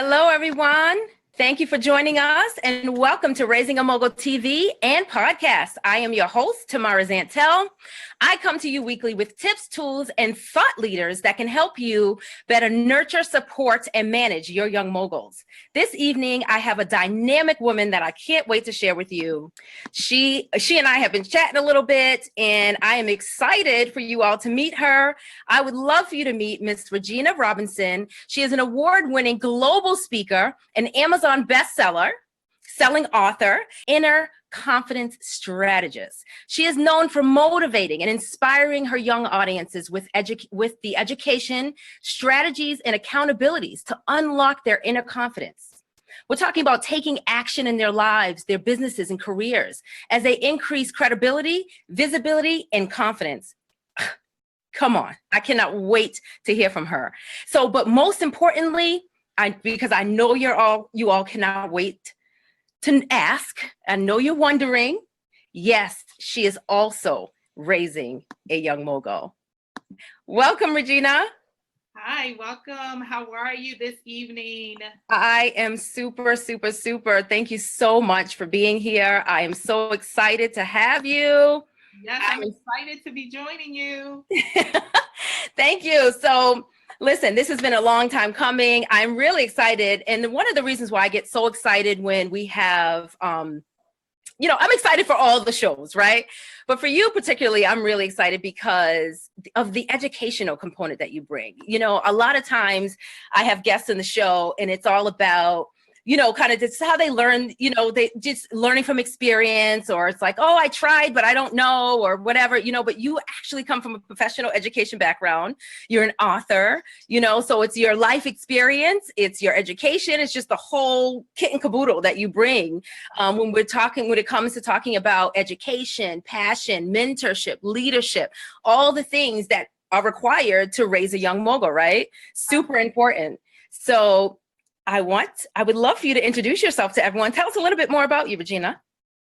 Hello, everyone. Thank you for joining us and welcome to Raising a Mogul TV and podcast. I am your host, Tamara Zantel. I come to you weekly with tips, tools, and thought leaders that can help you better nurture, support, and manage your young moguls. This evening, I have a dynamic woman that I can't wait to share with you. She and I have been chatting a little bit, and I am excited for you all to meet her. I would love for you to meet Miss Regina Robinson. She is an award-winning global speaker, an Amazon bestseller, selling author, inner confidence strategist. She is known for motivating and inspiring her young audiences with the education, strategies, and accountabilities to unlock their inner confidence. We're talking about taking action in their lives, their businesses, and careers as they increase credibility, visibility, and confidence. Come on, I cannot wait to hear from her. But most importantly, because I know you all cannot wait to ask. I know you're wondering. Yes, she is also raising a young mogul. Welcome, Regina. Hi, welcome. How are you this evening? I am super, super, super. Thank you so much for being here. I am so excited to have you. Yes, I'm excited to be joining you. Thank you. So listen, this has been a long time coming. I'm really excited. And one of the reasons why I get so excited when we have, I'm excited for all the shows, right? But for you particularly, I'm really excited because of the educational component that you bring. A lot of times I have guests in the show and it's all about kind of just how they learn, they just learning from experience, or it's like, oh, I tried, but I don't know, or whatever, but you actually come from a professional education background. You're an author, so it's your life experience, it's your education, it's just the whole kit and caboodle that you bring when it comes to talking about education, passion, mentorship, leadership, all the things that are required to raise a young mogul, right? Super important. So I would love for you to introduce yourself to everyone. Tell us a little bit more about you, Regina.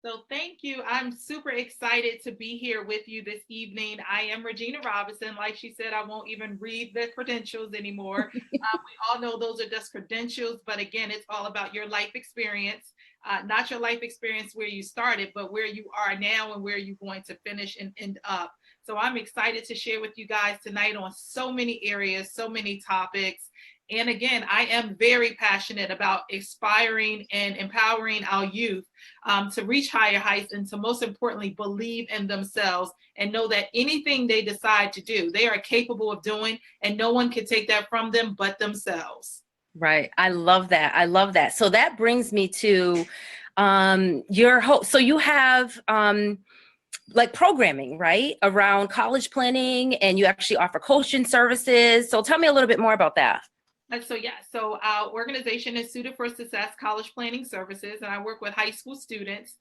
So thank you. I'm super excited to be here with you this evening. I am Regina Robinson. Like she said, I won't even read the credentials anymore. We all know those are just credentials, but again, it's all about your life experience, not your life experience where you started, but where you are now and where you're going to finish and end up. So I'm excited to share with you guys tonight on so many areas, so many topics. And again, I am very passionate about inspiring and empowering our youth to reach higher heights and to most importantly, believe in themselves and know that anything they decide to do, they are capable of doing, and no one can take that from them but themselves. Right. I love that. I love that. So that brings me to your hope. So you have like programming, right, around college planning, and you actually offer coaching services. So tell me a little bit more about that. So our organization is Suited for Success College Planning Services, and I work with high school students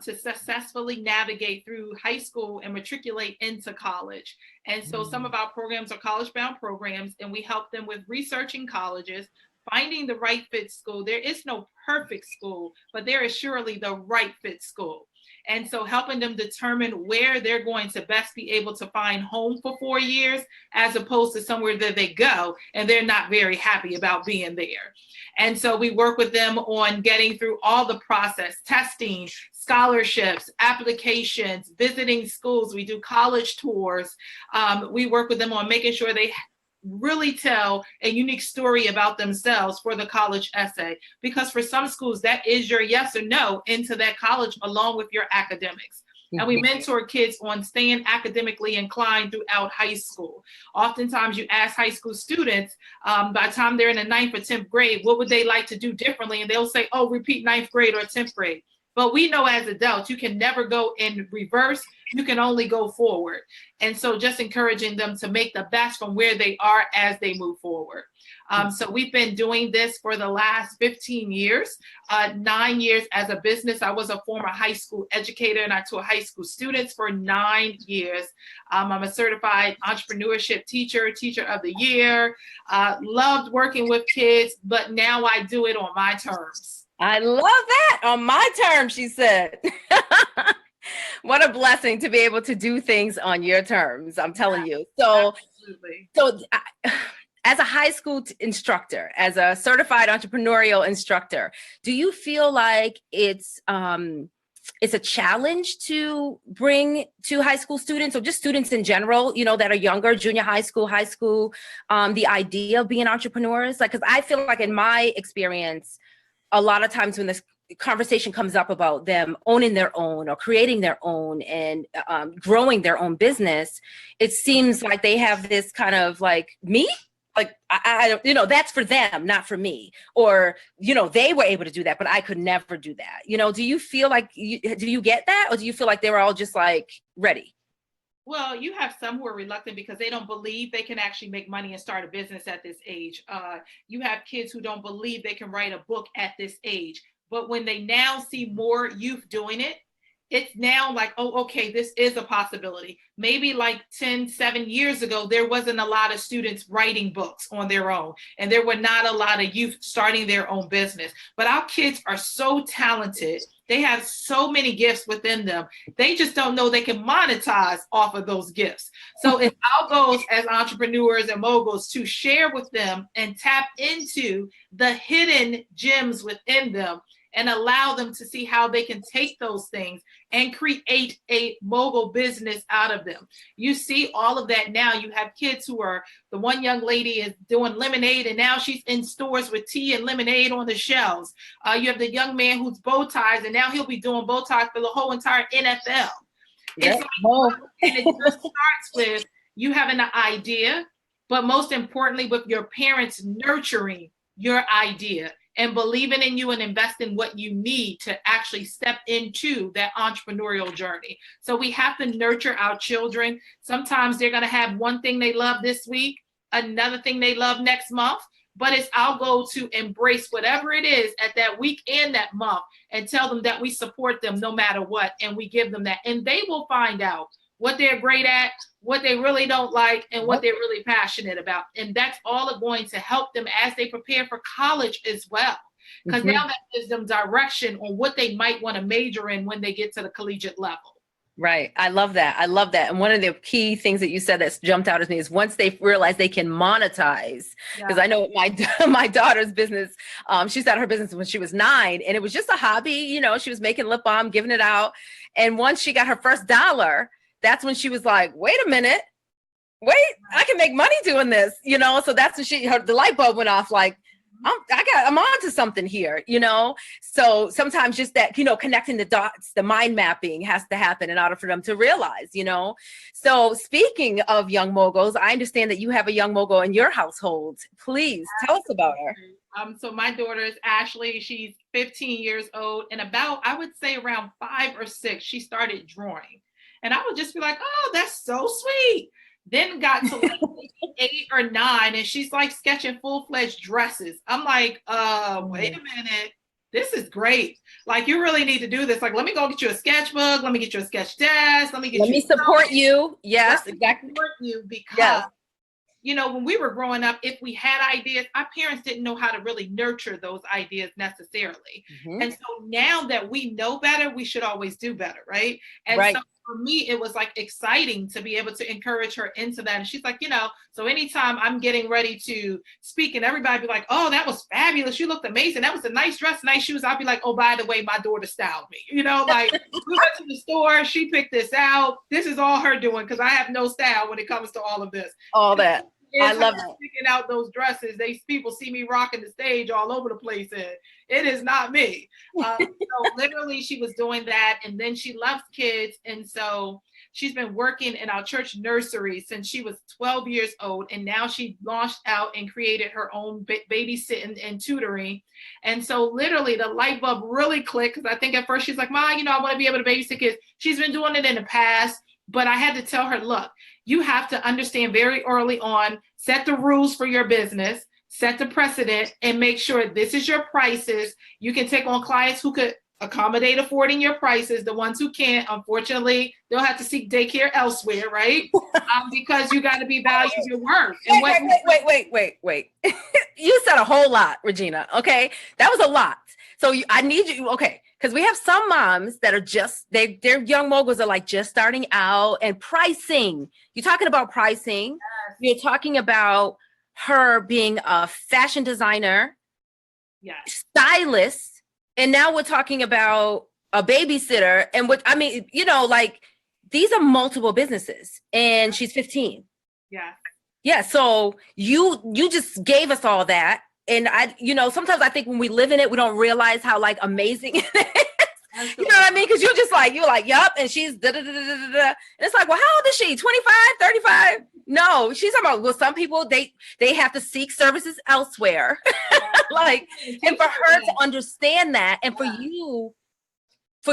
to successfully navigate through high school and matriculate into college. And so some of our programs are college-bound programs, and we help them with researching colleges, finding the right fit school. There is no perfect school, but there is surely the right fit school. And so helping them determine where they're going to best be able to find home for 4 years, as opposed to somewhere that they go and they're not very happy about being there. And so we work with them on getting through all the process, testing, scholarships, applications, visiting schools. We do college tours. We work with them on making sure they really tell a unique story about themselves for the college essay, because for some schools that is your yes or no into that college along with your academics. And we mentor kids on staying academically inclined throughout high school. Oftentimes you ask high school students by the time they're in the 9th or 10th grade, what would they like to do differently? And they'll say, oh, repeat 9th grade or 10th grade. But we know as adults, you can never go in reverse. You can only go forward. And so just encouraging them to make the best from where they are as they move forward. So we've been doing this for the last 15 years, 9 years as a business. I was a former high school educator and I taught high school students for 9 years. I'm a certified entrepreneurship teacher, teacher of the year, loved working with kids, but now I do it on my terms. I love that. On my terms, she said. What a blessing to be able to do things on your terms. I'm telling you. So, Absolutely. So as a high school instructor, as a certified entrepreneurial instructor, do you feel like it's a challenge to bring to high school students, or just students in general, that are younger, junior high school, the idea of being entrepreneurs? Like, because I feel like in my experience, a lot of times when this conversation comes up about them owning their own or creating their own and growing their own business, it seems like they have this kind of like, me? Like, I don't, that's for them, not for me. Or, they were able to do that, but I could never do that. Do you feel like, do you get that? Or do you feel like they were all just like ready? Well, you have some who are reluctant because they don't believe they can actually make money and start a business at this age. You have kids who don't believe they can write a book at this age. But when they now see more youth doing it, it's now like, oh, okay, this is a possibility. Maybe like 7 years ago, there wasn't a lot of students writing books on their own, and there were not a lot of youth starting their own business. But our kids are so talented. They have so many gifts within them. They just don't know they can monetize off of those gifts. So it's our goals as entrepreneurs and moguls to share with them and tap into the hidden gems within them and allow them to see how they can take those things and create a mogul business out of them. You see all of that now. You have kids who are, the one young lady is doing lemonade, and now she's in stores with tea and lemonade on the shelves. You have the young man who's bow ties, and now he'll be doing bow ties for the whole entire NFL. It's like, and it just starts with you having an idea, but most importantly, with your parents nurturing your idea and believing in you and invest in what you need to actually step into that entrepreneurial journey. So we have to nurture our children. Sometimes they're going to have one thing they love this week, another thing they love next month, but it's our goal to embrace whatever it is at that week and that month and tell them that we support them no matter what, and we give them that. And they will find out what they're great at, what they really don't like, and what they're really passionate about. And that's all going to help them as they prepare for college as well. Because now that gives them direction on what they might want to major in when they get to the collegiate level. Right. I love that. I love that. And one of the key things that you said that's jumped out at me is once they realize they can monetize, because I know my daughter's business, she started her business when she was 9, and it was just a hobby. She was making lip balm, giving it out. And once she got her first $1, that's when she was like, wait a minute, I can make money doing this, So that's when the light bulb went off, like, I'm on to something here, So sometimes just that, connecting the dots, the mind mapping has to happen in order for them to realize, So speaking of young moguls, I understand that you have a young mogul in your household. Please tell us about her. So my daughter is Ashley. She's 15 years old, and I would say around 5 or 6, she started drawing. And I would just be like, oh, that's so sweet. Then got to like 8 or 9, and she's like sketching full-fledged dresses. I'm like, wait a minute. This is great. Like, you really need to do this. Like, let me go get you a sketchbook. Let me get you a sketch desk. Let me support you. Yes, exactly. Support you because, when we were growing up, if we had ideas, our parents didn't know how to really nurture those ideas necessarily. And so now that we know better, we should always do better, right? And so for me, it was like exciting to be able to encourage her into that. And she's like, so anytime I'm getting ready to speak and everybody be like, oh, that was fabulous. You looked amazing. That was a nice dress, nice shoes. I'll be like, oh, by the way, my daughter styled me. Like we went to the store. She picked this out. This is all her doing because I have no style when it comes to all of this. All that. I love it. Picking out those dresses. People see me rocking the stage all over the place, and it is not me. So literally, she was doing that, and then she loves kids, and so she's been working in our church nursery since she was 12 years old, and now she launched out and created her own babysitting and tutoring. And so literally, the light bulb really clicked because I think at first she's like, "Ma, I want to be able to babysit kids." She's been doing it in the past. But I had to tell her, look, you have to understand very early on, set the rules for your business, set the precedent, and make sure this is your prices. You can take on clients who could accommodate affording your prices. The ones who can't, unfortunately, they'll have to seek daycare elsewhere, right? Because you got to be valued your worth. And wait. You said a whole lot, Regina. Okay, that was a lot. So I need you. Okay. Because we have some moms that are their young moguls are like just starting out, and pricing. You're talking about pricing. Yes. You're talking about her being a fashion designer, Yes. stylist, and now we're talking about a babysitter. And what I mean, like these are multiple businesses, and she's 15. Yeah. Yeah. So you just gave us all that. And sometimes I think when we live in it, we don't realize how like amazing it is. You know what I mean? Because you're like, yup. And she's da da da da da da. And it's like, well, how old is she? 25, 35? No, she's talking about, well, some people, they have to seek services elsewhere. Like, and for her to understand that, and for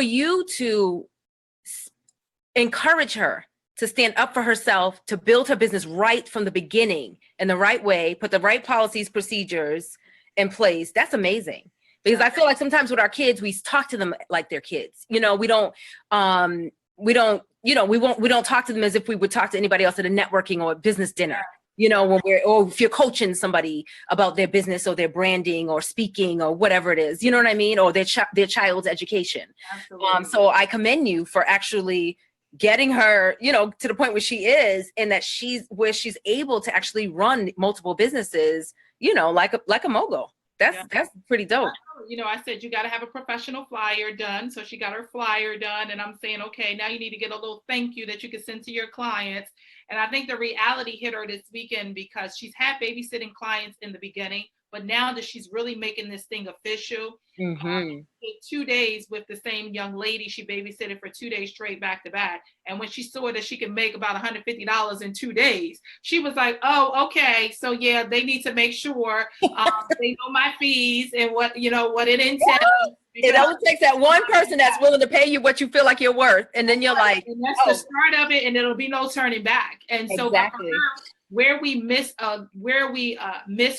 you to encourage her to stand up for herself, to build her business right from the beginning in the right way, put the right policies, procedures in place. That's amazing. Because I feel like sometimes with our kids, we talk to them like they're kids. We don't talk to them as if we would talk to anybody else at a networking or a business dinner. Or if you're coaching somebody about their business or their branding or speaking or whatever it is, you know what I mean? Or their child's education. So I commend you for actually getting her, to the point where she is, and that she's able to actually run multiple businesses, like a mogul. That's pretty dope. I said, you got to have a professional flyer done. So she got her flyer done, and I'm saying, okay, now you need to get a little thank you that you can send to your clients. And I think the reality hit her this weekend because she's had babysitting clients in the beginning, but now that she's really making this thing official, 2 days with the same young lady, she babysitted for 2 days straight back to back. And when she saw that she can make about $150 in 2 days, she was like, oh, okay. So yeah, they need to make sure they know my fees and what it entails. It only takes that one person that's willing to pay you what you feel like you're worth. And then you're like, and that's the start of it, and it'll be no turning back. And so exactly. where we miss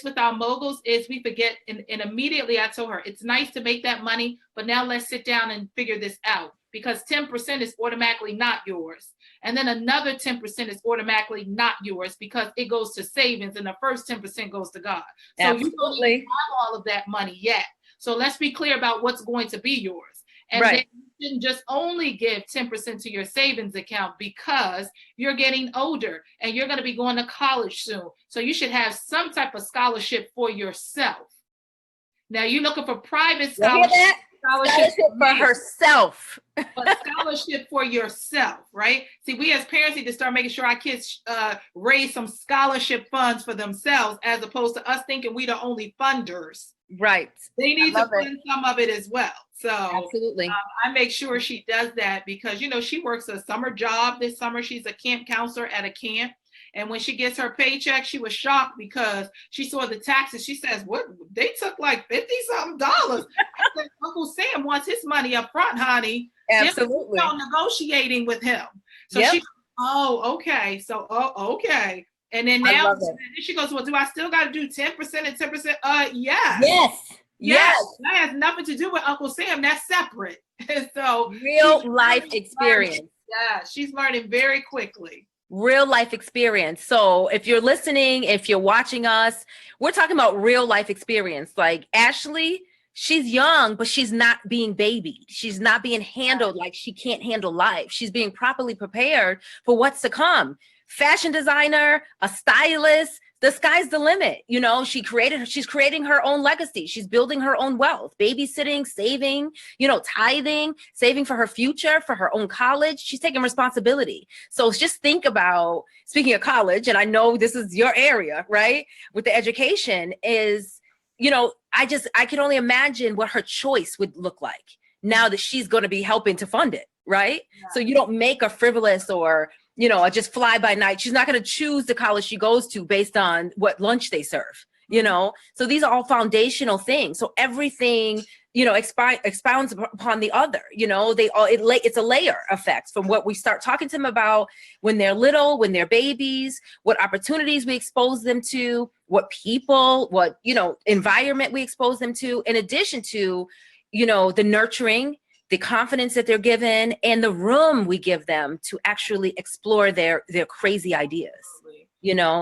with our moguls is we forget, and immediately I told her, it's nice to make that money, but now let's sit down and figure this out, because 10% is automatically not yours. And then another 10% is automatically not yours because it goes to savings, and the first 10% goes to God. So Absolutely. you don't even have all of that money yet. So let's be clear about what's going to be yours. And right. Then you shouldn't just only give 10% to your savings account because you're getting older and you're going to be going to college soon. So you should have some type of scholarship for yourself. Now you're looking for private scholarship for herself. But scholarship for yourself, right? See, we as parents need to start making sure our kids raise some scholarship funds for themselves, as opposed to us thinking we the only funders. Right. They need to fund some of it as well. So absolutely, I make sure she does that because, she works a summer job this summer. She's a camp counselor at a camp. And when she gets her paycheck, she was shocked because she saw the taxes. She says, what? They took like $50-something. I said, Uncle Sam wants his money up front, honey. Absolutely. Negotiating with him. So she, okay. So, okay. And then now she goes, well, do I still got to do 10% and 10%? Yes. That has nothing to do with Uncle Sam. That's separate. So real life experience. Yeah, she's learning very quickly. Real life experience. So if you're listening, if you're watching us, we're talking about real life experience. Like Ashley, she's young, but she's not being babied. She's not being handled like she can't handle life. She's being properly prepared for what's to come. Fashion designer, a stylist, the sky's the limit. She's creating her own legacy. She's building her own wealth, babysitting, saving, tithing, saving for her future, for her own college. She's taking responsibility. So just think about, speaking of college, and I know this is your area, right? With the education is, I can only imagine what her choice would look like now that she's going to be helping to fund it, right? Yeah. So you don't make a frivolous or just fly by night. She's not going to choose the college she goes to based on what lunch they serve, So these are all foundational things. So everything, expounds upon the other, it's a layer effect from what we start talking to them about when they're little, when they're babies, what opportunities we expose them to, what people, what, environment we expose them to, in addition to, the nurturing, the confidence that they're given, and the room we give them to actually explore their crazy ideas. Kind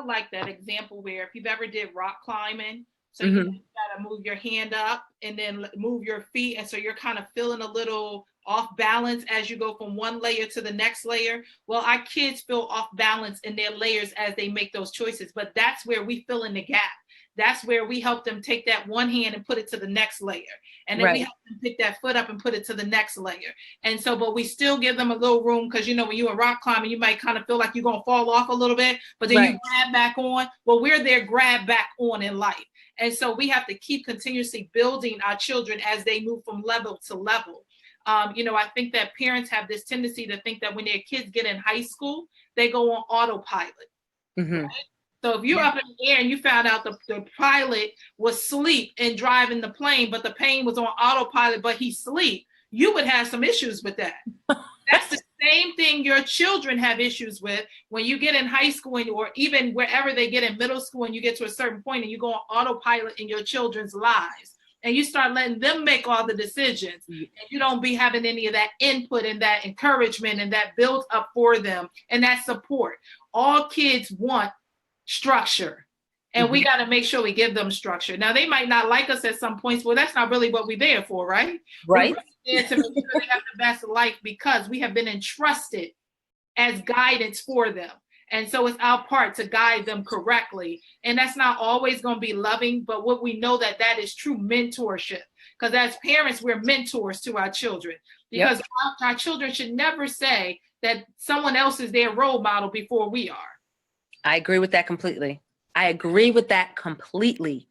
of like that example where if you've ever did rock climbing, so you got to move your hand up and then move your feet, and so you're kind of feeling a little off balance as you go from one layer to the next layer. Well, our kids feel off balance in their layers as they make those choices, but that's where we fill in the gap. That's where we help them take that one hand and put it to the next layer. And then we help them pick that foot up and put it to the next layer. And so, but we still give them a little room, because, you know, when you're a rock climbing, you might kind of feel like you're going to fall off a little bit, but then you grab back on. Well, we're there, grab back on in life. And so we have to keep continuously building our children as they move from level to level. You know, I think that parents have this tendency to think that when their kids get in high school, they go on autopilot. Right? So if you're up in the air and you found out the pilot was asleep and driving the plane, but the plane was on autopilot, but he sleep, you would have some issues with that. That's the same thing your children have issues with when you get in high school, or even wherever they get in middle school, and you get to a certain point and you go on autopilot in your children's lives. And you start letting them make all the decisions, and you don't be having any of that input and that encouragement and that build up for them and that support. All kids want structure, and we got to make sure we give them structure. Now, they might not like us at some points. Well, that's not really what we're there for, right? Right. We're there to make sure they have the best life, because we have been entrusted as guidance for them. And so it's our part to guide them correctly. And that's not always going to be loving, but what we know that is true mentorship. Because as parents, we're mentors to our children, because our children should never say that someone else is their role model before we are. I agree with that completely.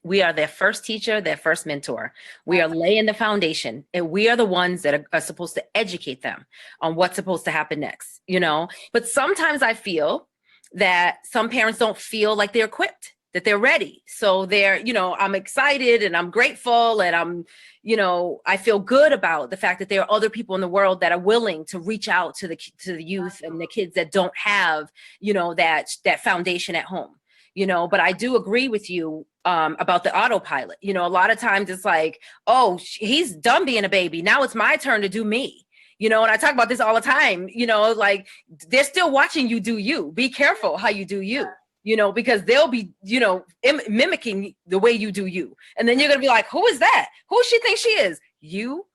We are their first teacher, their first mentor. We are laying the foundation, and we are the ones that are supposed to educate them on what's supposed to happen next, you know? But sometimes I feel that some parents don't feel like they're equipped, that they're ready. So they're, you know, I'm excited and I'm grateful, and I'm, you know, I feel good about the fact that there are other people in the world that are willing to reach out to the youth and the kids that don't have, you know, that foundation at home, you know. But I do agree with you about the autopilot. You know, a lot of times it's like, oh, he's done being a baby, now it's my turn to do me. You know, and I talk about this all the time, you know, like they're still watching you do you. Be careful how you do you. You know, because they'll be, you know, mimicking the way you do you. And then you're going to be like, who is that? Who she thinks she is? You?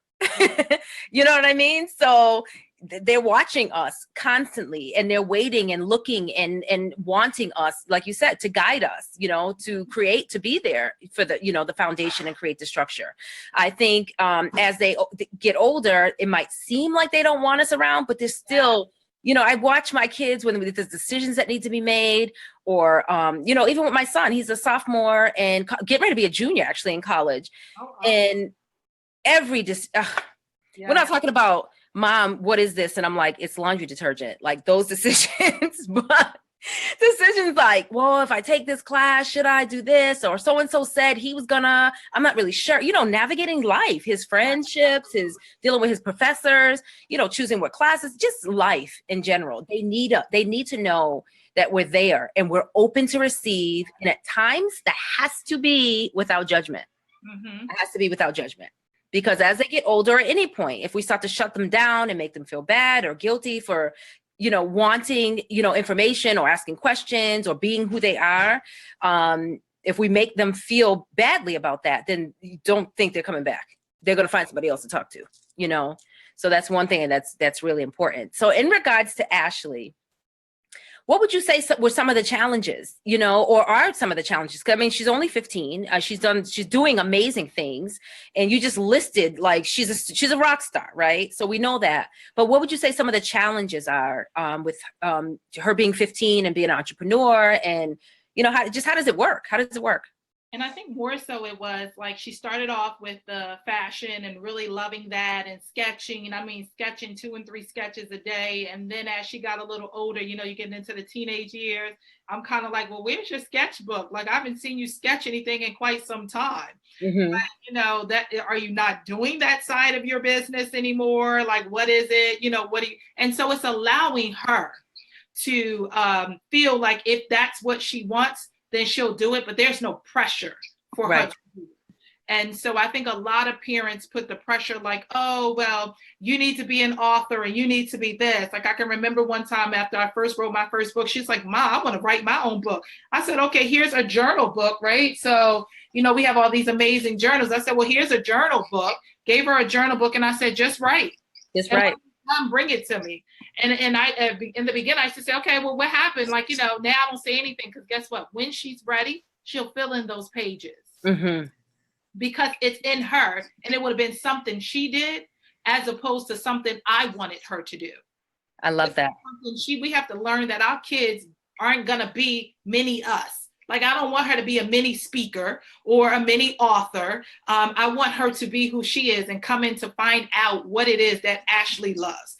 You know what I mean? So they're watching us constantly, and they're waiting and looking and wanting us, like you said, to guide us, you know, to create, to be there for the, you know, the foundation and create the structure. I think as they get older, it might seem like they don't want us around, but they're still, you know, I watch my kids when there's decisions that need to be made, or, you know, even with my son, he's a sophomore and getting ready to be a junior actually in college. And every, we're not talking about, Mom, what is this? And I'm like, it's laundry detergent, like those decisions. But decisions like, well, if I take this class, should I do this? Or so-and-so said he was gonna, I'm not really sure, you know, navigating life, his friendships, his dealing with his professors, you know, choosing what classes, just life in general. They need to know that we're there and we're open to receive. And at times that has to be without judgment. It has to be without judgment. Because as they get older, at any point, if we start to shut them down and make them feel bad or guilty for, you know, wanting, you know, information or asking questions or being who they are, if we make them feel badly about that, then you don't think they're coming back. They're going to find somebody else to talk to, you know? So that's one thing, and that's really important. So in regards to Ashley, what would you say were some of the challenges, you know, or are some of the challenges? 'Cause I mean, she's only 15. She's doing amazing things. And you just listed, like, she's a rock star, right? So we know that. But what would you say some of the challenges are with her being 15 and being an entrepreneur? And, you know, how does it work? How does it work? And I think more so it was like she started off with the fashion and really loving that and sketching. And I mean, sketching 2 and 3 sketches a day. And then as she got a little older, you know, you're getting into the teenage years, I'm kind of like, well, where's your sketchbook? Like, I haven't seen you sketch anything in quite some time. But, you know, that, are you not doing that side of your business anymore? Like, what is it? You know, and so it's allowing her to feel like if that's what she wants, then she'll do it, but there's no pressure for her to do it. And so I think a lot of parents put the pressure like, oh, well, you need to be an author and you need to be this. Like, I can remember one time after I first wrote my first book, she's like, Ma, I want to write my own book. I said, okay, here's a journal book, right? So, you know, we have all these amazing journals. I said, well, here's a journal book. Gave her a journal book and I said, just write. That's And right. mom, bring it to me. And I, in the beginning, I used to say, okay, well, what happened? Like, now I don't say anything because guess what? When she's ready, she'll fill in those pages because it's in her, and it would have been something she did as opposed to something I wanted her to do. I love that. We have to learn that our kids aren't gonna be mini us. Like, I don't want her to be a mini speaker or a mini author. I want her to be who she is and come in to find out what it is that Ashley loves.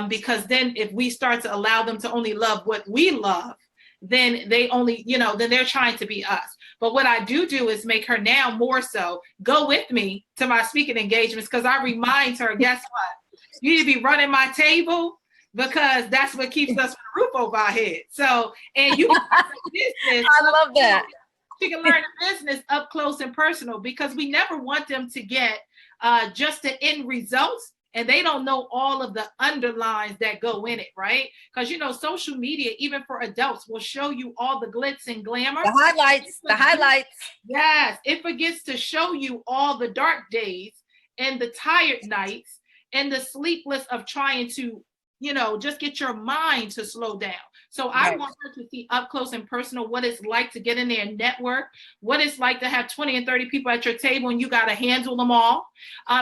Because then if we start to allow them to only love what we love, then they only, then they're trying to be us. But what I do is make her now more so go with me to my speaking engagements, because I remind her, guess what? You need to be running my table, because that's what keeps us with a roof over our head. So, and you can business. I love that. She can learn the business up close and personal, because we never want them to get just the end results, and they don't know all of the underlines that go in it, right? Because social media, even for adults, will show you all the glitz and glamour. The highlights. Yes, it forgets to show you all the dark days and the tired nights and the sleepless of trying to just get your mind to slow down. So I want her to see up close and personal what it's like to get in there and network, what it's like to have 20 and 30 people at your table and you got to handle them all.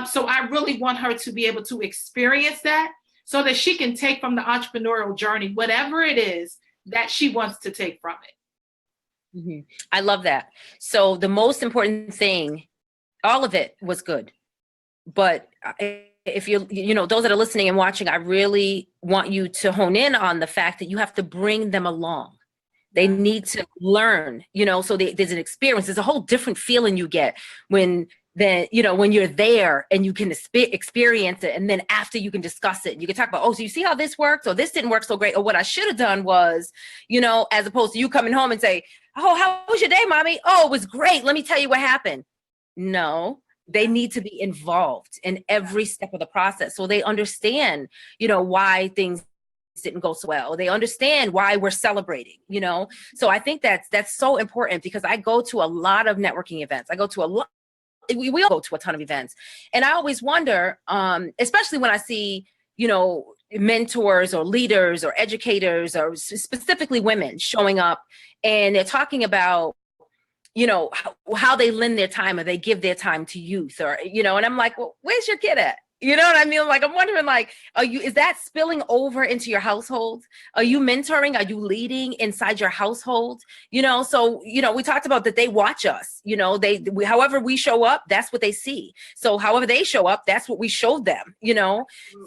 So I really want her to be able to experience that so that she can take from the entrepreneurial journey whatever it is that she wants to take from it. I love that. So the most important thing, all of it was good, but if you're, those that are listening and watching, I really want you to hone in on the fact that you have to bring them along. They need to learn, so there's an experience. There's a whole different feeling you get when you're there and you can experience it. And then after you can discuss it, you can talk about, oh, so you see how this worked? Or this didn't work so great. Or what I should have done was, as opposed to you coming home and say, oh, how was your day, mommy? Oh, it was great. Let me tell you what happened. No. They need to be involved in every step of the process so they understand, why things didn't go so well. They understand why we're celebrating, So I think that's so important, because I go to a lot of networking events. I go to a lot. We all go to a ton of events, and I always wonder, especially when I see, mentors or leaders or educators or specifically women showing up, and they're talking about how they lend their time or they give their time to youth, or, and I'm like, well, where's your kid at? You know what I mean? Like, I'm wondering, like, is that spilling over into your household? Are you mentoring? Are you leading inside your household? So, we talked about that they watch us, however we show up, that's what they see. So however they show up, that's what we showed them,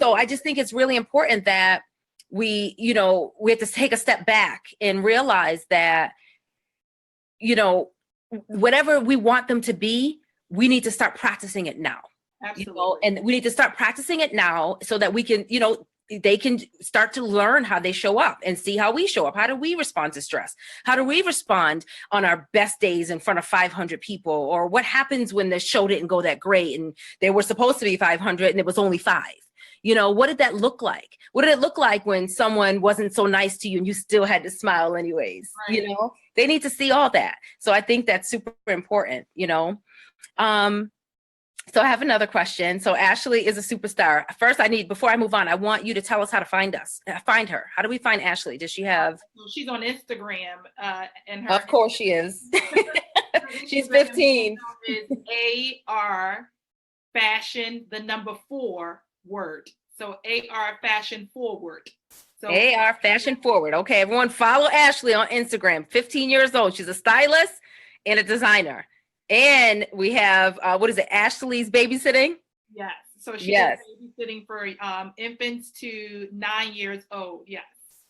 So I just think it's really important that we have to take a step back and realize that, whatever we want them to be, we need to start practicing it now. Absolutely. And we need to start practicing it now so that we can, they can start to learn how they show up and see how we show up. How do we respond to stress? How do we respond on our best days in front of 500 people? Or what happens when the show didn't go that great and there were supposed to be 500 and it was only 5? What did that look like? What did it look like when someone wasn't so nice to you and you still had to smile anyways? Right. They need to see all that. So I think that's super important, So I have another question. So Ashley is a superstar. First, before I move on, I want you to tell us how to find her. How do we find Ashley? Does she have? She's on Instagram. Of course she is. She's 15. Is AR Fashion, the number 4 word. So AR Fashion Forward. So AR Fashion Forward. Okay, everyone follow Ashley on Instagram. 15 years old. She's a stylist and a designer. And we have, Ashley's Babysitting? Yes. So she is babysitting for infants to 9 years old. Yes.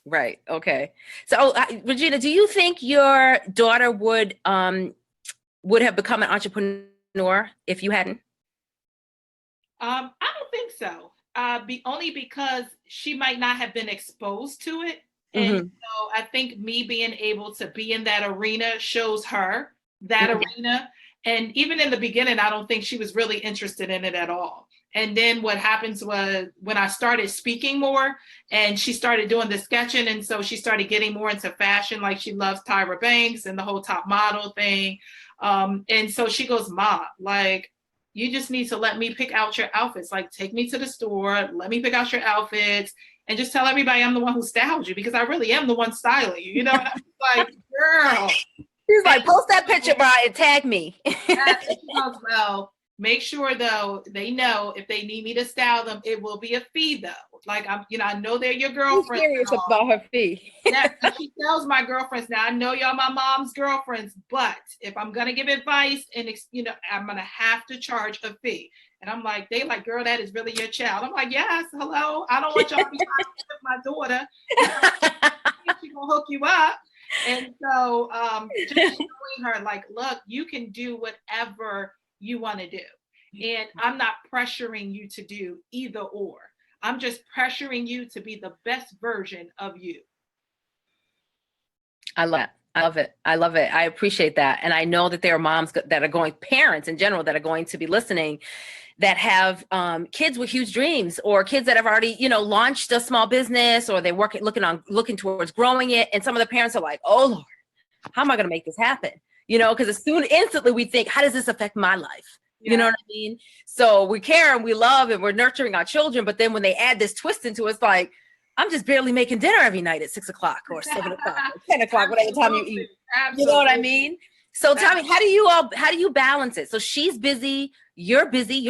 Right. Okay. So, Regina, do you think your daughter would have become an entrepreneur if you hadn't? I don't think so. Only because she might not have been exposed to it. And so I think me being able to be in that arena shows her that arena. And even in the beginning, I don't think she was really interested in it at all. And then what happens was when I started speaking more and she started doing the sketching, and so she started getting more into fashion, like she loves Tyra Banks and the whole top model thing. And so she goes, Ma, like, you just need to let me pick out your outfits. Like, take me to the store, let me pick out your outfits, and just tell everybody I'm the one who styled you, because I really am the one styling you, you know? And I'm like, girl. She's like, post that picture, Brian, and tag me. Well, make sure though, they know if they need me to style them, it will be a fee though. Like, I know they're your girlfriend. She's serious about her fee. Yeah, she tells my girlfriends, now I know y'all my mom's girlfriends, but if I'm gonna give advice and I'm gonna have to charge a fee. And I'm like, they like, girl, that is really your child. I'm like, yes, hello. I don't want y'all to be with my daughter. She's gonna hook you up. And so just showing her like, look, you can do whatever you want to do. And I'm not pressuring you to do either or. I'm just pressuring you to be the best version of you. I love it. I love it. I love it. I appreciate that. And I know that there are moms that are going, parents in general, that are going to be listening, that have kids with huge dreams, or kids that have already, launched a small business, or they're looking towards growing it. And some of the parents are like, oh Lord, how am I going to make this happen? Because instantly we think, how does this affect my life? Yeah. You know what I mean? So we care and we love and we're nurturing our children. But then when they add this twist into it, it's like, I'm just barely making dinner every night at 6 o'clock or 7 o'clock or 10 o'clock, whatever time you eat. Absolutely. You know what I mean? So tell me, how do you balance it? So she's busy, you're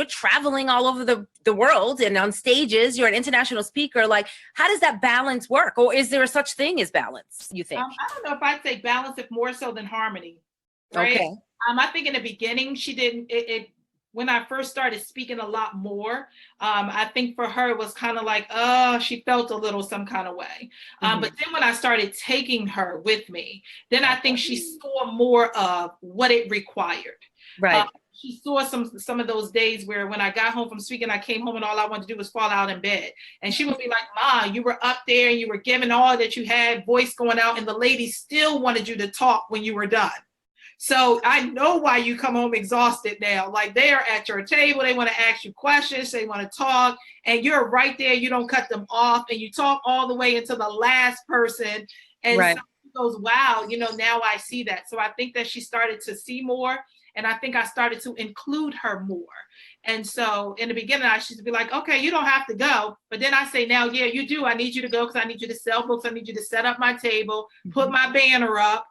traveling all over the world and on stages, you're an international speaker. Like, how does that balance work? Or is there a such thing as balance, you think? I don't know if I'd say balance, if more so than harmony. Right? Okay. I think in the beginning, she didn't, when I first started speaking a lot more, I think for her it was kind of like, oh, she felt a little some kind of way. But then when I started taking her with me, then I think she saw more of what it required. Right. She saw some of those days where when I got home from speaking, I came home and all I wanted to do was fall out in bed. And she would be like, Ma, you were up there and you were giving all that you had, voice going out, and the ladies still wanted you to talk when you were done. So I know why you come home exhausted now. Like, they are at your table, they want to ask you questions, they want to talk, and you're right there. You don't cut them off, and you talk all the way into the last person. And right. So she goes, wow, now I see that. So I think that she started to see more, and I think I started to include her more. And so in the beginning, I used to be like, okay, you don't have to go. But then I say now, yeah, you do. I need you to go because I need you to sell books. I need you to set up my table, put my banner up,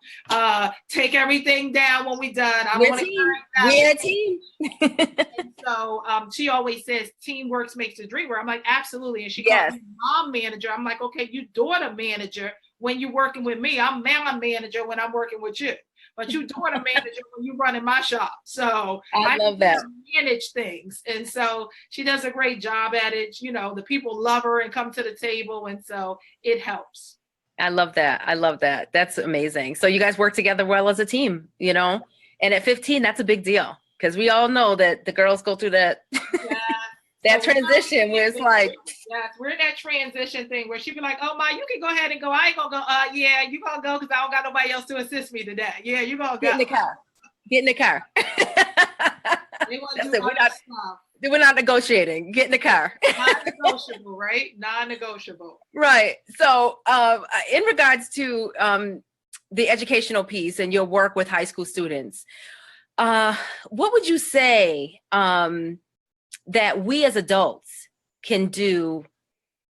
take everything down when we're done. We're a team. And so she always says, teamwork makes the dream work. I'm like, absolutely. And she calls me mom manager. I'm like, okay, you daughter manager when you're working with me. I'm mom manager when I'm working with you. But you doing a manager when you running my shop. So I love that. Manage things. And so she does a great job at it. The people love her and come to the table. And so it helps. I love that. That's amazing. So you guys work together well as a team, and at 15, that's a big deal, because we all know that the girls go through that. Yeah. That transition where it's like, yes, we're in that transition thing where she'd be like, oh, Ma, you can go ahead and go. I ain't gonna go. Yeah, you gonna go because I don't got nobody else to assist me today. Yeah, you gonna go. Get in the car. We're not negotiating. Get in the car. Non-negotiable, right? Non-negotiable. Right. So in regards to the educational piece and your work with high school students, what would you say that we as adults can do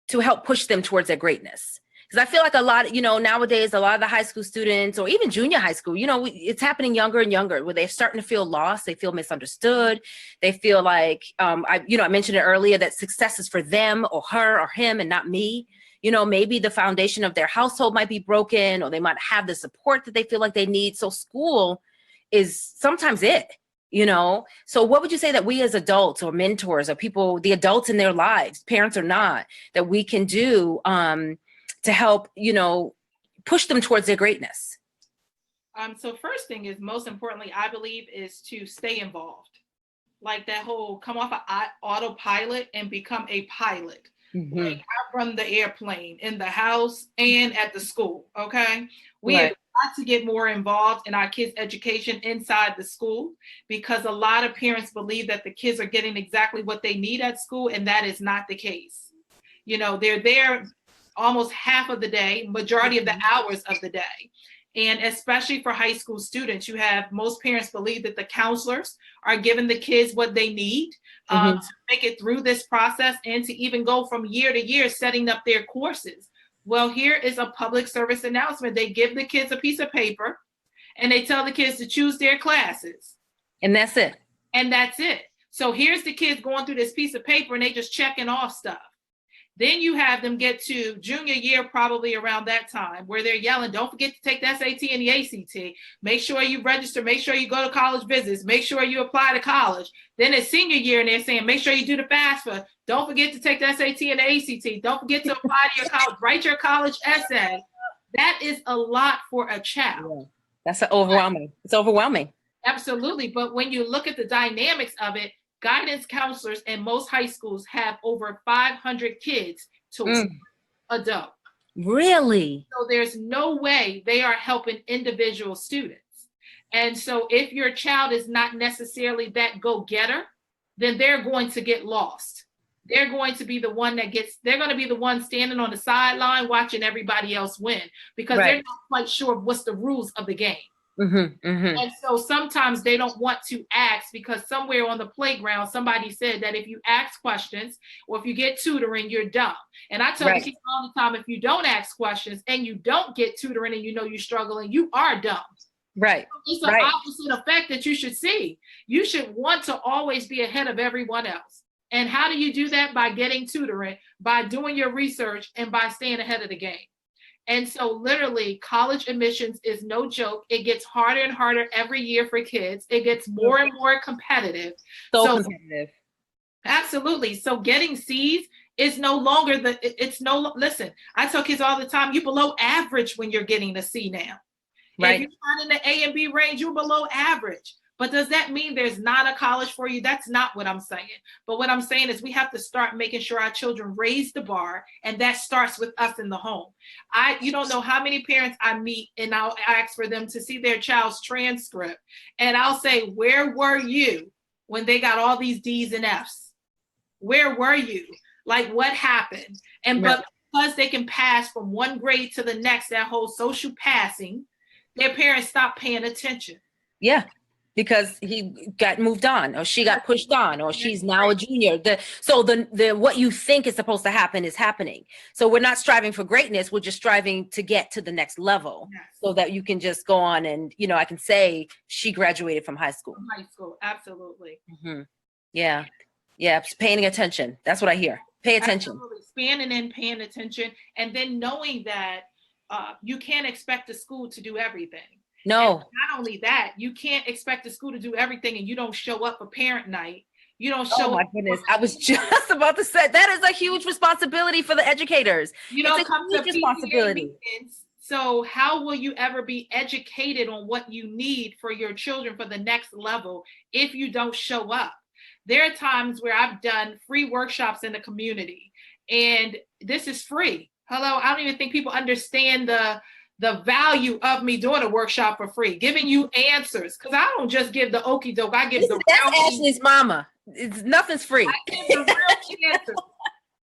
to help push them towards their greatness? Because I feel like a lot, nowadays, a lot of the high school students, or even junior high school, it's happening younger and younger, where they're starting to feel lost. They feel misunderstood. They feel like, I mentioned it earlier, that success is for them or her or him and not me. Maybe the foundation of their household might be broken, or they might have the support that they feel like they need. So school is sometimes it. So what would you say that we as adults or mentors or people, the adults in their lives, parents or not, that we can do to help, push them towards their greatness? So first thing is, most importantly, I believe, is to stay involved. Like that whole come off of autopilot and become a pilot. Mm-hmm. Like, I run the airplane in the house and at the school. Okay. We have got to get more involved in our kids' education inside the school, because a lot of parents believe that the kids are getting exactly what they need at school, and that is not the case. They're there almost half of the day, majority of the hours of the day. And especially for high school students, you have most parents believe that the counselors are giving the kids what they need to make it through this process and to even go from year to year setting up their courses. Well, here is a public service announcement. They give the kids a piece of paper and they tell the kids to choose their classes. And that's it. And that's it. So here's the kids going through this piece of paper and they just checking off stuff. Then you have them get to junior year, probably around that time, where they're yelling, don't forget to take the SAT and the ACT. Make sure you register. Make sure you go to college visits. Make sure you apply to college. Then it's senior year and they're saying, make sure you do the FAFSA. Don't forget to take the SAT and the ACT. Don't forget to apply to your college. Write your college essay. That is a lot for a child. Yeah. That's overwhelming. It's overwhelming. Absolutely. But when you look at the dynamics of it, guidance counselors in most high schools have over 500 kids to adult. Really? So there's no way they are helping individual students. And so if your child is not necessarily that go-getter, then they're going to get lost. They're going to be the one they're going to be the one standing on the sideline watching everybody else win because they're not quite sure what's the rules of the game. And so sometimes they don't want to ask because somewhere on the playground, somebody said that if you ask questions or if you get tutoring, you're dumb. And I tell the kids all the time, if you don't ask questions and you don't get tutoring and you know you're struggling, you are dumb. Right. It's the opposite effect that you should see. You should want to always be ahead of everyone else. And how do you do that? By getting tutoring, by doing your research, and by staying ahead of the game. And so literally college admissions is no joke. It gets harder and harder every year for kids. It gets more and more competitive. So competitive. Absolutely. So getting C's is no longer listen, I tell kids all the time, you're below average when you're getting a C now. Right. If you're not in the A and B range, you're below average. But does that mean there's not a college for you? That's not what I'm saying. But what I'm saying is we have to start making sure our children raise the bar, and that starts with us in the home. You don't know how many parents I meet, and I'll ask for them to see their child's transcript, and I'll say, where were you when they got all these D's and F's? Where were you? Like, what happened? And but because they can pass from one grade to the next, that whole social passing, their parents stop paying attention. Yeah. Because he got moved on, or she got pushed on, or she's now a junior. So what you think is supposed to happen is happening. So we're not striving for greatness. We're just striving to get to the next level so that you can just go on and, I can say she graduated from high school. From high school, absolutely. Yeah. Yeah. Paying attention. That's what I hear. Pay attention. Absolutely. Spanning and paying attention. And then knowing that you can't expect the school to do everything. No. And not only that, you can't expect the school to do everything and you don't show up for parent night. You don't show up. Oh my goodness. I was just about to say that is a huge responsibility for the educators. You don't come to responsibility. So how will you ever be educated on what you need for your children for the next level if you don't show up? There are times where I've done free workshops in the community, and this is free. Hello, I don't even think people understand the value of me doing a workshop for free, giving you answers. Because I don't just give the okie doke, I give that's Ashley's mama. Nothing's free. I give the real answers.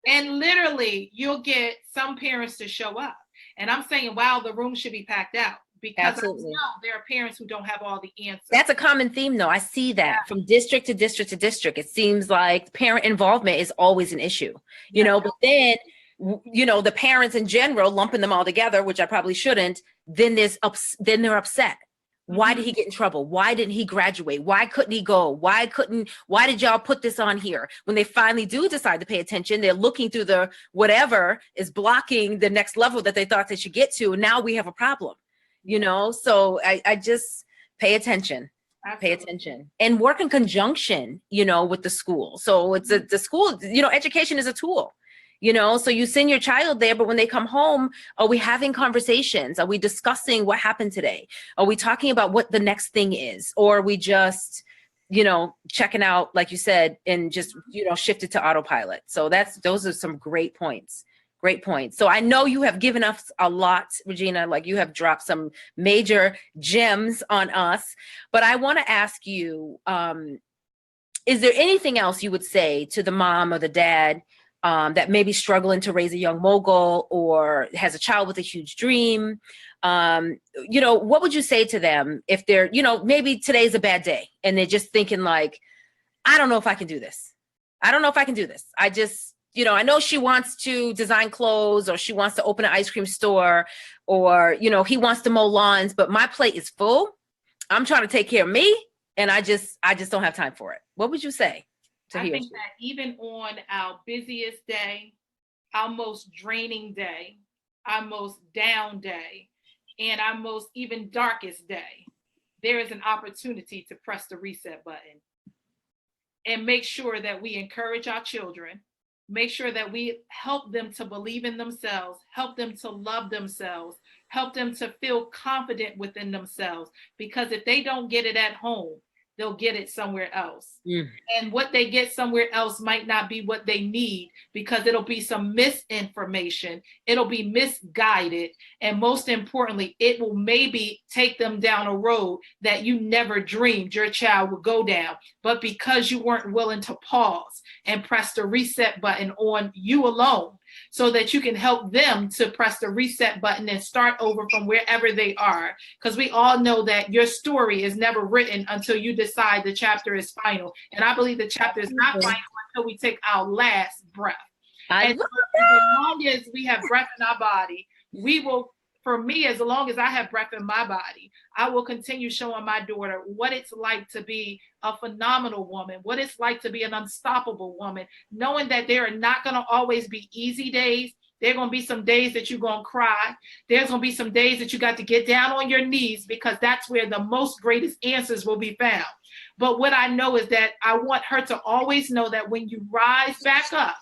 And literally, you'll get some parents to show up. And I'm saying, wow, the room should be packed out. Because I know there are parents who don't have all the answers. That's a common theme, though. I see that from district to district to district. It seems like parent involvement is always an issue, but then the parents in general, lumping them all together, which I probably shouldn't, then they're upset. Why did he get in trouble? Why didn't he graduate? Why couldn't he go? Why did y'all put this on here? When they finally do decide to pay attention, they're looking through the whatever is blocking the next level that they thought they should get to. And now we have a problem, So I just pay attention. Absolutely. Pay attention and work in conjunction, with the school. So it's the school, education is a tool. So you send your child there, but when they come home, are we having conversations? Are we discussing what happened today? Are we talking about what the next thing is? Or are we just, checking out, like you said, and just, shifted to autopilot? So those are some great points. Great points. So I know you have given us a lot, Regina, like you have dropped some major gems on us, but I want to ask you, is there anything else you would say to the mom or the dad that may be struggling to raise a young mogul or has a child with a huge dream? What would you say to them if they're, maybe today's a bad day and they're just thinking like, I don't know if I can do this. I don't know if I can do this. I just, I know she wants to design clothes, or she wants to open an ice cream store, or, he wants to mow lawns, but my plate is full. I'm trying to take care of me, and I just don't have time for it. What would you say to I think that even on our busiest day, our most draining day, our most down day, and our most even darkest day, there is an opportunity to press the reset button and make sure that we encourage our children, make sure that we help them to believe in themselves, help them to love themselves, help them to feel confident within themselves. Because if they don't get it at home, they'll get it somewhere else. And what they get somewhere else might not be what they need, because it'll be some misinformation, it'll be misguided, and most importantly, it will maybe take them down a road that you never dreamed your child would go down. But because you weren't willing to pause and press the reset button on you alone, so that you can help them to press the reset button and start over from wherever they are. Because we all know that your story is never written until you decide the chapter is final. And I believe the chapter is not final until we take our last breath. And so as long as we have breath in our body, we will, for me, as long as I have breath in my body, I will continue showing my daughter what it's like to be a phenomenal woman, what it's like to be an unstoppable woman, knowing that there are not going to always be easy days. There are going to be some days that you're going to cry. There's going to be some days that you got to get down on your knees, because that's where the most greatest answers will be found. But what I know is that I want her to always know that when you rise back up,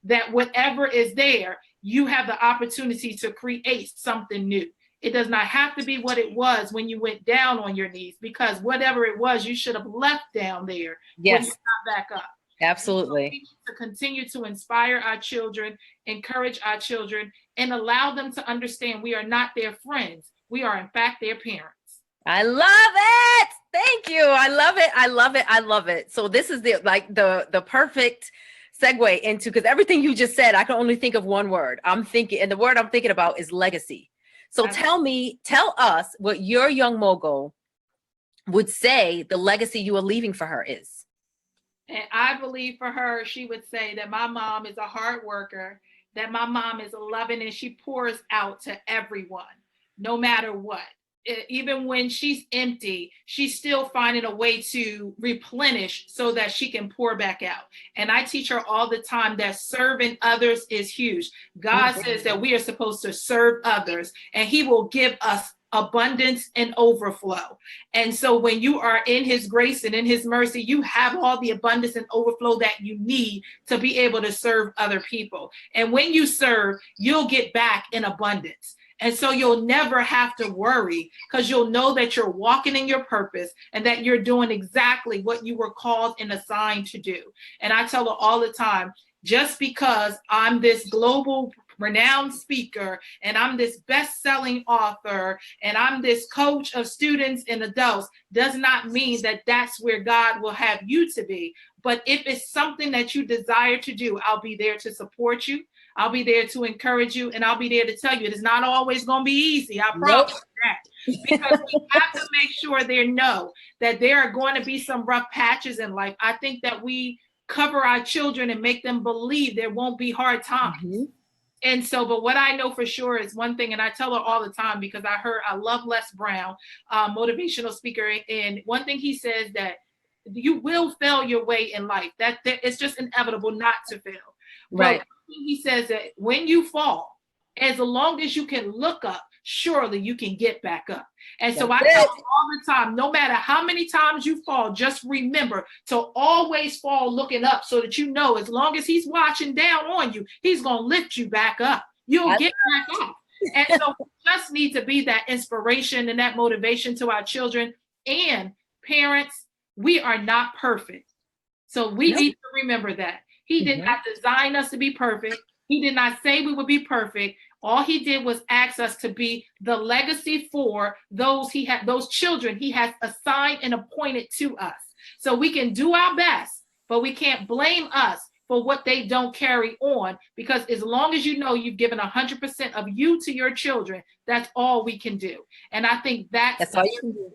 that whatever is there, you have the opportunity to create something new. It does not have to be what it was when you went down on your knees, because whatever it was, you should have left down there when you got back up. Absolutely. So we need to continue to inspire our children, encourage our children, and allow them to understand we are not their friends. We are, in fact, their parents. I love it. Thank you. I love it. I love it. I love it. So this is the perfect segue into, because everything you just said, I can only think of one word. And the word I'm thinking about is legacy. So tell us what your young mogul would say the legacy you are leaving for her is. And I believe for her, she would say that my mom is a hard worker, that my mom is loving, and she pours out to everyone, no matter what. Even when she's empty, she's still finding a way to replenish so that she can pour back out. And I teach her all the time that serving others is huge. God says that we are supposed to serve others, and he will give us abundance and overflow. And so when you are in his grace and in his mercy, you have all the abundance and overflow that you need to be able to serve other people. And when you serve, you'll get back in abundance. And so you'll never have to worry, because you'll know that you're walking in your purpose and that you're doing exactly what you were called and assigned to do. And I tell her all the time, just because I'm this global renowned speaker and I'm this best-selling author and I'm this coach of students and adults does not mean that that's where God will have you to be. But if it's something that you desire to do, I'll be there to support you. I'll be there to encourage you, and I'll be there to tell you it's not always going to be easy. I promise that. Because we have to make sure they know that there are going to be some rough patches in life. I think that we cover our children and make them believe there won't be hard times. And so, but what I know for sure is one thing, and I tell her all the time, because I love Les Brown, motivational speaker, and one thing he says that you will fail your way in life. That it's just inevitable not to fail. Right. But he says that when you fall, as long as you can look up, surely you can get back up. And so I tell them all the time, no matter how many times you fall, just remember to always fall looking up, so that you know as long as he's watching down on you, he's going to lift you back up. You'll get back up. And so we just need to be that inspiration and that motivation to our children. And parents, we are not perfect. So we need to remember that. He did not design us to be perfect. He did not say we would be perfect. All he did was ask us to be the legacy for those children he has assigned and appointed to us. So we can do our best, but we can't blame us for what they don't carry on, because as long as you know you've given 100% of you to your children, that's all we can do. And I think that's all you can do.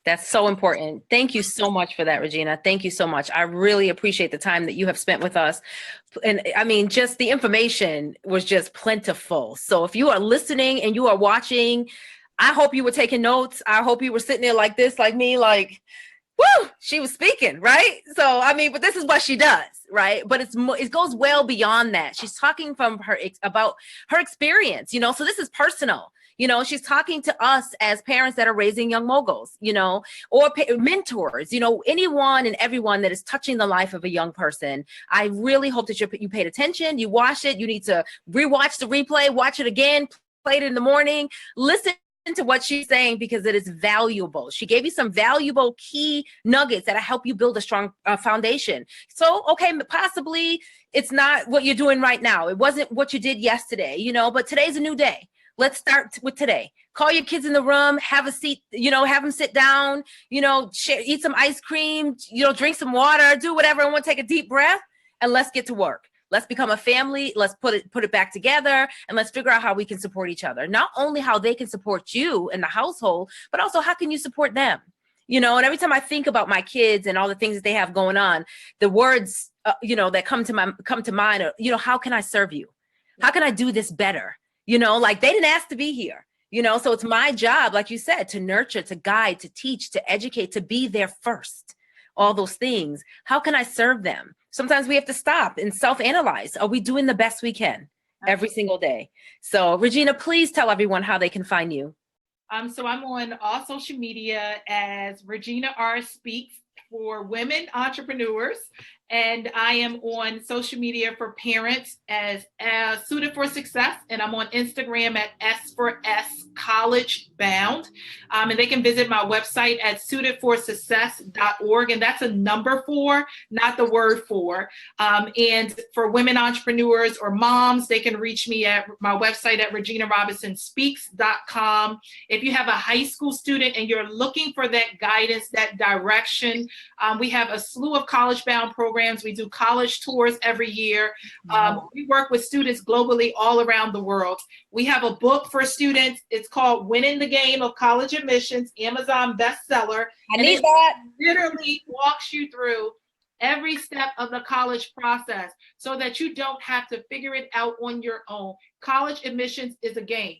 That's so important. Thank you so much for that, Regina. Thank you so much. I really appreciate the time that you have spent with us. And I mean, just the information was just plentiful. So if you are listening and you are watching, I hope you were taking notes. I hope you were sitting there like this, like me, like, woo, she was speaking, right? So, I mean, but this is what she does, right? But it goes well beyond that. She's talking from about her experience, you know, so this is personal. You know, she's talking to us as parents that are raising young moguls, you know, or mentors, you know, anyone and everyone that is touching the life of a young person. I really hope that you paid attention. You watched it. You need to rewatch the replay, watch it again, play it in the morning, listen to what she's saying, because it is valuable. She gave you some valuable key nuggets that'll help you build a strong foundation. So, okay, possibly it's not what you're doing right now. It wasn't what you did yesterday, you know, but today's a new day. Let's start with today. Call your kids in the room, have a seat, you know, have them sit down, you know, eat some ice cream, you know, drink some water, do whatever. I want to take a deep breath and let's get to work. Let's become a family. Let's put it back together, and let's figure out how we can support each other. Not only how they can support you in the household, but also how can you support them? You know, and every time I think about my kids and all the things that they have going on, the words, you know, that come to mind are, you know, how can I serve you? How can I do this better? You know, like they didn't ask to be here, you know, so it's my job, like you said, to nurture, to guide, to teach, to educate, to be there first, all those things. How can I serve them? Sometimes we have to stop and self-analyze. Are we doing the best we can every single day? So Regina, please tell everyone how they can find you. So I'm on all social media as Regina R Speaks for women entrepreneurs. And I am on social media for parents as Suited for Success. And I'm on Instagram at S4S College Bound. And they can visit my website at suitedforsuccess.org. And that's a number 4, not the word 4. And for women entrepreneurs or moms, they can reach me at my website at reginarobinsonspeaks.com. If you have a high school student and you're looking for that guidance, that direction, we have a slew of college bound programs. We do college tours every year. We work with students globally all around the world. We have a book for students. It's called Winning the Game of College Admissions, Amazon bestseller. I need that. Literally walks you through every step of the college process so that you don't have to figure it out on your own. College admissions is a game.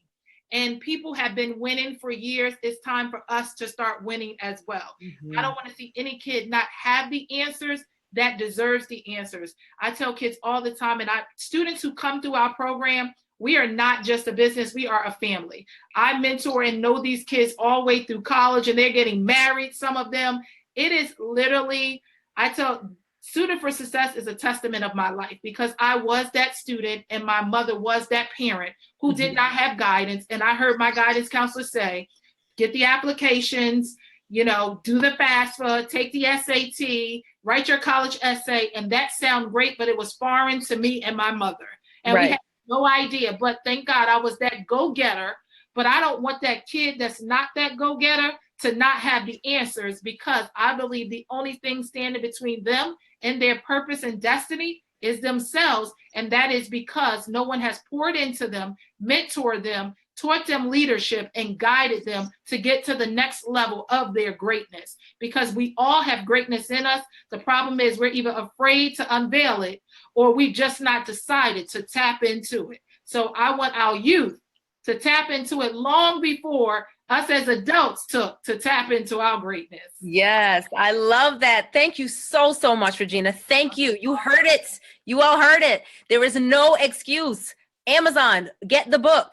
And people have been winning for years. It's time for us to start winning as well. I don't want to see any kid not have the answers that deserves the answers. I tell kids all the time, and students who come through our program, we are not just a business, we are a family. I mentor and know these kids all the way through college, and they're getting married, some of them. It is literally, I tell, Suited for Success is a testament of my life, because I was that student and my mother was that parent who did not have guidance. And I heard my guidance counselor say, get the applications, you know, do the FAFSA, take the SAT, write your college essay. And that sounded great, but it was foreign to me and my mother. And we had no idea, but thank God I was that go-getter. But I don't want that kid that's not that go-getter to not have the answers, because I believe the only thing standing between them and their purpose and destiny is themselves. And that is because no one has poured into them, mentored them, taught them leadership, and guided them to get to the next level of their greatness. Because we all have greatness in us. The problem is we're either afraid to unveil it, or we've just not decided to tap into it. So I want our youth to tap into it long before us as adults to tap into our greatness. Yes, I love that. Thank you so much, Regina. Thank you. You heard it. You all heard it. There is no excuse. Amazon, get the book.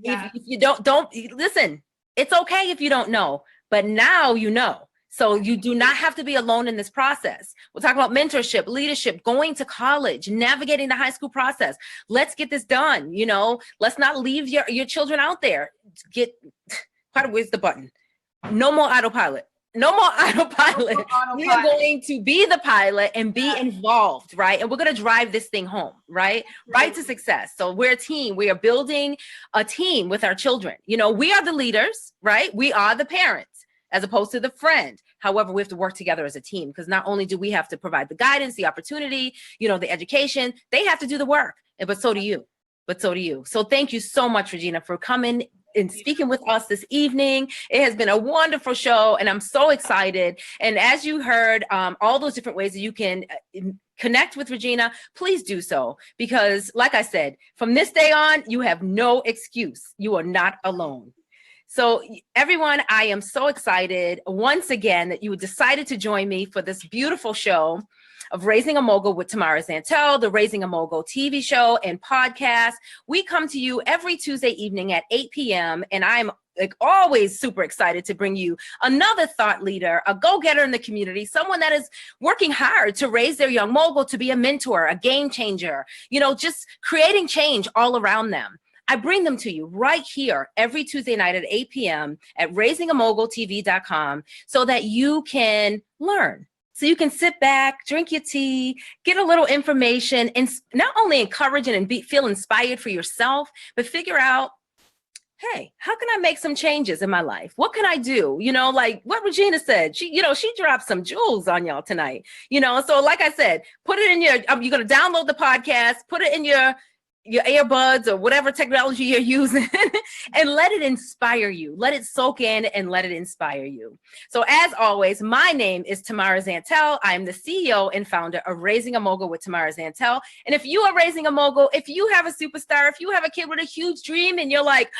Yeah. If you don't listen, it's okay if you don't know, but now you know. So you do not have to be alone in this process. We'll talk about mentorship, leadership, going to college, navigating the high school process. Let's get this done. You know, let's not leave your children out there. Where's the button? No more autopilot. No more autopilot. We are going to be the pilot and be involved, right? And we're going to drive this thing home, right? Right to success. So we're a team. We are building a team with our children. You know, we are the leaders, right? We are the parents as opposed to the friend. However, we have to work together as a team, because not only do we have to provide the guidance, the opportunity, the education, they have to do the work, but so do you. So thank you so much, Regina, for coming and speaking with us this evening. It has been a wonderful show, and I'm so excited. And as you heard, all those different ways that you can connect with Regina, please do so, because like I said, from this day on, you have no excuse. You are not alone. So everyone, I am so excited once again that you decided to join me for this beautiful show of Raising a Mogul with Tamara Zantel, the Raising a Mogul TV show and podcast. We come to you every Tuesday evening at 8 p.m. and I'm always super excited to bring you another thought leader, a go-getter in the community, someone that is working hard to raise their young mogul to be a mentor, a game changer, just creating change all around them. I bring them to you right here every Tuesday night at 8 p.m. at raisingamogultv.com so that you can learn. So you can sit back, drink your tea, get a little information, and not only encourage and feel inspired for yourself, but figure out, hey, how can I make some changes in my life? What can I do? Like what Regina said, she dropped some jewels on y'all tonight. So like I said, put it in you're going to download the podcast, put it in your earbuds or whatever technology you're using and let it inspire you. Let it soak in and let it inspire you. So as always, my name is Tamara Zantel. I'm the CEO and founder of Raising a Mogul with Tamara Zantel. And if you are raising a mogul, if you have a superstar, if you have a kid with a huge dream and you're like,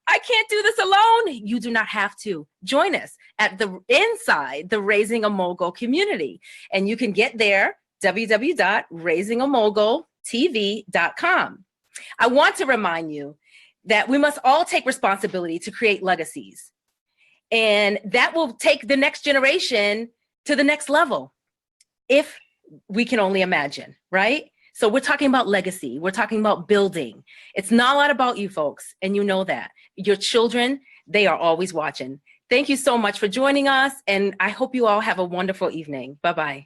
I can't do this alone, you do not have to. Join us inside the Raising a Mogul community. And you can get there, www.raisingamogultv.com. I want to remind you that we must all take responsibility to create legacies. And that will take the next generation to the next level, if we can only imagine, right? So we're talking about legacy. We're talking about building. It's not a lot about you folks, and you know that. Your children, they are always watching. Thank you so much for joining us, and I hope you all have a wonderful evening. Bye-bye.